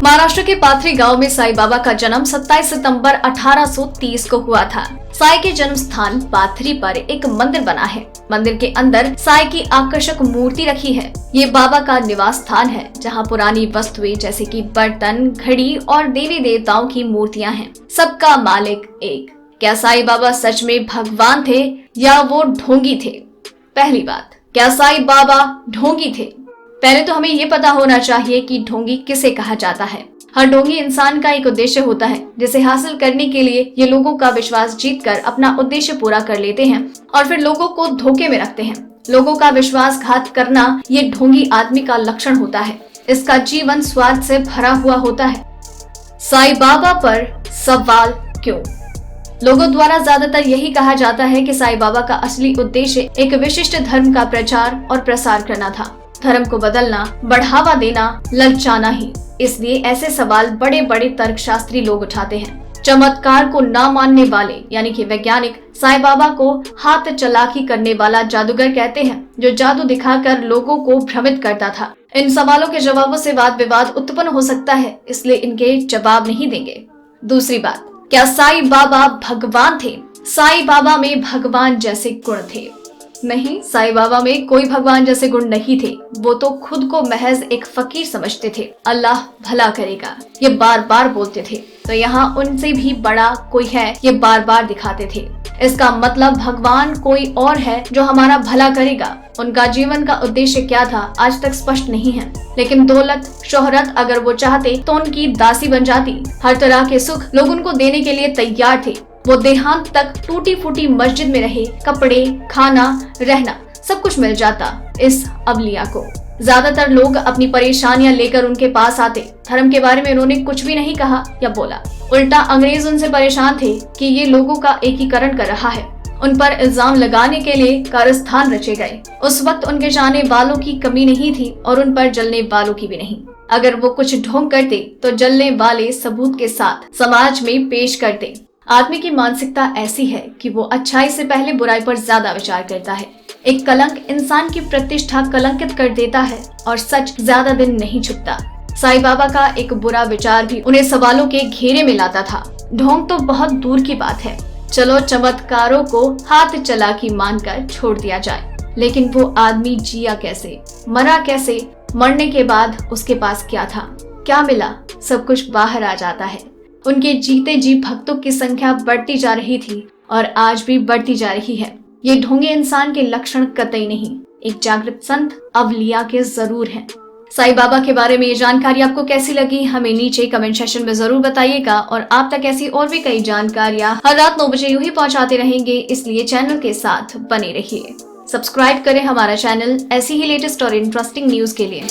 महाराष्ट्र के पाथरी गांव में साईं बाबा का जन्म 27 सितंबर 1830 को हुआ था। साईं के जन्म स्थान पाथरी पर एक मंदिर बना है। मंदिर के अंदर साईं की आकर्षक मूर्ति रखी है। ये बाबा का निवास स्थान है, जहां पुरानी वस्तुएं जैसे कि बर्तन, घड़ी और देवी देवताओं की मूर्तियां हैं। सबका मालिक एक। क्या साईं बाबा सच में भगवान थे या वो ढोंगी थे? पहली बात, क्या साईं बाबा ढोंगी थे? पहले तो हमें ये पता होना चाहिए कि ढोंगी किसे कहा जाता है। हर ढोंगी इंसान का एक उद्देश्य होता है, जिसे हासिल करने के लिए ये लोगों का विश्वास जीतकर अपना उद्देश्य पूरा कर लेते हैं और फिर लोगों को धोखे में रखते हैं। लोगों का विश्वासघात करना ये ढोंगी आदमी का लक्षण होता है। इसका जीवन स्वार्थ से भरा हुआ होता है। साईं बाबा पर सवाल क्यों? लोगों द्वारा ज्यादातर यही कहा जाता है कि साईं बाबा का असली उद्देश्य एक विशिष्ट धर्म का प्रचार और प्रसार करना था। धर्म को बदलना, बढ़ावा देना, ललचाना ही। इसलिए ऐसे सवाल बड़े बड़े तर्कशास्त्री लोग उठाते हैं। चमत्कार को न मानने वाले यानी कि वैज्ञानिक साईं बाबा को हाथ चालाकी करने वाला जादूगर कहते हैं, जो जादू दिखाकर लोगों को भ्रमित करता था। इन सवालों के जवाबों से वाद विवाद उत्पन्न हो सकता है, इसलिए इनके जवाब नहीं देंगे। दूसरी बात, क्या साईं बाबा भगवान थे? साईं बाबा में भगवान जैसे गुण थे? नहीं, साईं बाबा में कोई भगवान जैसे गुण नहीं थे। वो तो खुद को महज एक फकीर समझते थे। अल्लाह भला करेगा ये बार बार बोलते थे, तो यहाँ उनसे भी बड़ा कोई है ये बार बार दिखाते थे। इसका मतलब भगवान कोई और है जो हमारा भला करेगा। उनका जीवन का उद्देश्य क्या था आज तक स्पष्ट नहीं है, लेकिन दौलत, शोहरत अगर वो चाहते तो उनकी दासी बन जाती। हर तरह के सुख लोग उनको देने के लिए तैयार थे। वो देहांत तक टूटी फूटी मस्जिद में रहे, कपड़े, खाना, रहना सब कुछ मिल जाता इस अवलिया को। ज्यादातर लोग अपनी परेशानियां लेकर उनके पास आते। धर्म के बारे में उन्होंने कुछ भी नहीं कहा या बोला। उल्टा अंग्रेज उनसे परेशान थे कि ये लोगों का एकीकरण कर रहा है। उन पर इल्जाम लगाने के लिए कारस्थान रचे गए। उस वक्त उनके चाहने वालों की कमी नहीं थी और उन पर जलने वालों की भी नहीं। अगर वो कुछ ढोंग करते तो जलने वाले सबूत के साथ समाज में पेश करते। आदमी की मानसिकता ऐसी है कि वो अच्छाई से पहले बुराई पर ज्यादा विचार करता है। एक कलंक इंसान की प्रतिष्ठा कलंकित कर देता है और सच ज्यादा दिन नहीं छुपता। साईं बाबा का एक बुरा विचार भी उन्हें सवालों के घेरे में लाता था। ढोंग तो बहुत दूर की बात है, चलो चमत्कारों को हाथ चालाकी मानकर छोड़ दिया जाए, लेकिन वो आदमी जिया कैसे, मरा कैसे, मरने के बाद उसके पास क्या था, क्या मिला, सब कुछ बाहर आ जाता है। उनके जीते जी भक्तों की संख्या बढ़ती जा रही थी और आज भी बढ़ती जा रही है। ये ढोंगे इंसान के लक्षण कतई नहीं, एक जागृत संत अवलिया के जरूर हैं। साईं बाबा के बारे में ये जानकारी आपको कैसी लगी, हमें नीचे कमेंट सेक्शन में जरूर बताइएगा। और आप तक ऐसी और भी कई जानकारियां हर रात 9 बजे यूं ही पहुंचाते रहेंगे, इसलिए चैनल के साथ बने रहिए। सब्सक्राइब करें हमारा चैनल ऐसी ही लेटेस्ट और इंटरेस्टिंग न्यूज के लिए।